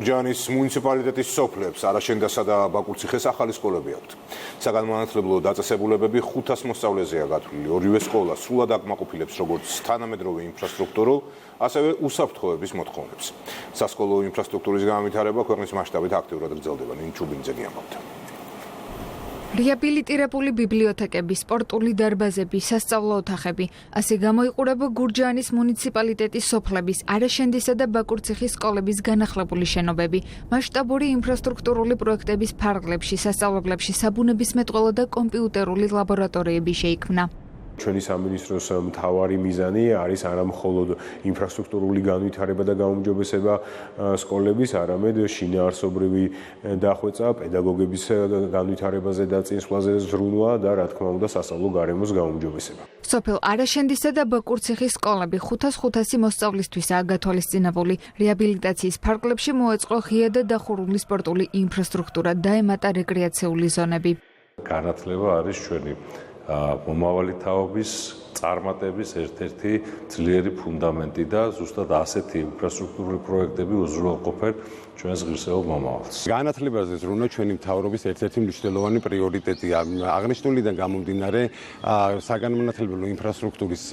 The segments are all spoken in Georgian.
გურჯაანის მუნიციპალიტეტის სოფლებს არაშენდასა და ბაკურციხეს ახალი სკოლები აქვთ. საგანმანათლებლო დაწესებულებები 500 მოსწავლეზეა გათვლილი. ორივე სკოლა სრულად აკმაყოფილებს როგორც თანამედროვე ინფრასტრუქტურულ, ასევე უსაფრთხოების მოთხოვნებს. სასკოლო ინფრასტრუქტურის განვითარება ქვეყნის მასშტაბით აქტიურად გრძელდება. ნინ ჩუბინძენი ამბობდა. რეაბილიტირებული ბიბლიოთეკები, სპორტული დარბაზები, სასწავლო ოთახები. ასე გამოიყურება გურჯაანის მუნიციპალიტეტის სოფლების არაშენდისა და ბაკურციხის სკოლების განახლებული შენობები. მასშტაბური ინფრასტრუქტურული პროექტების ფარგლებში, სასწავლებლებში საბუნებისმეტყველო და კომპიუტერული ლაბორატორიები შეიქმნა. ჩვენი სამინისტროს მთავარი მიზანი არის არა მხოლოდ ინფრასტრუქტურული განვითარება და გაუმჯობესება სკოლების, არამედ შინაარსობრივი დახვეწა, პედაგოგების განვითარებაზე და წინსვლაზე ზრუნვა და რა თქმა უნდა სასწავლო გარემოს გაუმჯობესება. სოფელ არაშენდისა და ბაკურციხის სკოლები 500 მოსწავლისთვისაა გათვალისწინებული. რეაბილიტაციის ფარგლებში მოეწყო ღია და დახურული სპორტული ინფრასტრუქტურა, დაემატა რეკრეაციული ზონები. განათლება არის ჩვენი მომავალი თაობის წარმატების ერთ-ერთი ძლიერი ფუნდამენტი და ზუსტად ასეთი ინფრასტრუქტურული პროექტები უზრუნველყოფენ ჩვენს ღირსეულ მომავალს. განათლებაზე ზრუნვა ჩვენი მთავრობის ერთ-ერთი მნიშვნელოვანი პრიორიტეტია. აღნიშნულიდან გამომდინარე, საგანმანათლებლო ინფრასტრუქტურის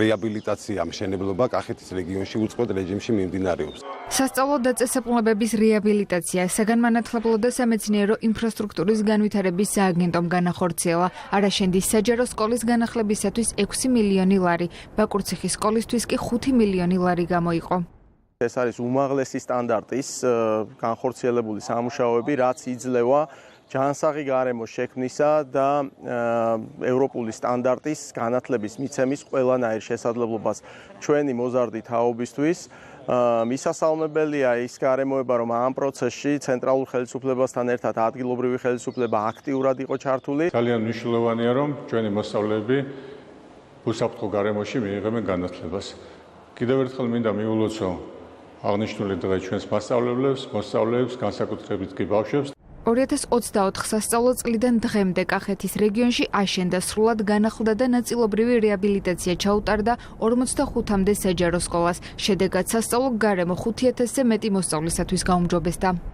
რეაბილიტაცია, მშენებლობა კახეთის რეგიონში უწყვეტ რეჟიმში მიმდინარეობს. სასწავლო დაწესებულებების რეაბილიტაცია საგანმანათლებლო და სამეცნიერო ინფრასტრუქტურის განვითარების სააგენტომ განახორციელა. არაშენდის საჯარო სკოლის განახლებისათვის 6 მილიონი ლარი, ბაკურციხის სკოლისთვის კი 5 მილიონი ლარი გამოიყო. ეს არის უმაღლესი სტანდარტის განხორციელებული სამუშაოები, რაც იძლევა ჯანსაღი გარემოს შექმნისა და ევროპული სტანდარტის განათლების მიცემის ყველანაირ შესაძლებლობას ჩვენი მოზარდი თაობისთვის. მისასალმებელია ის გარემოება, რომ ამ პროცესში ცენტრალურ ხელისუფლებასთან ერთად ადგილობრივი ხელისუფლება აქტიურად იყო ჩართული. ძალიან მნიშვნელოვანია, რომ ჩვენი მოსწავლეები უსაფრთხო გარემოში მიიღებენ განათლებას. კიდევ ერთხელ მინდა მიულოცო აღნიშნული დღე ჩვენს მოსწავლეებს, განსაკუთრებით კი ბავშვებს. 2024 სასწავლო წლიდან დღემდე კახეთის რეგიონში აშენდა, სრულად განახლდა და ნაწილობრივი რეაბილიტაცია ჩაუტარდა 45-მდე საჯარო სკოლას. შედეგად სასწავლო გარემო 5000-ზე მეტი მოსწავლისათვის გაუმჯობესდა.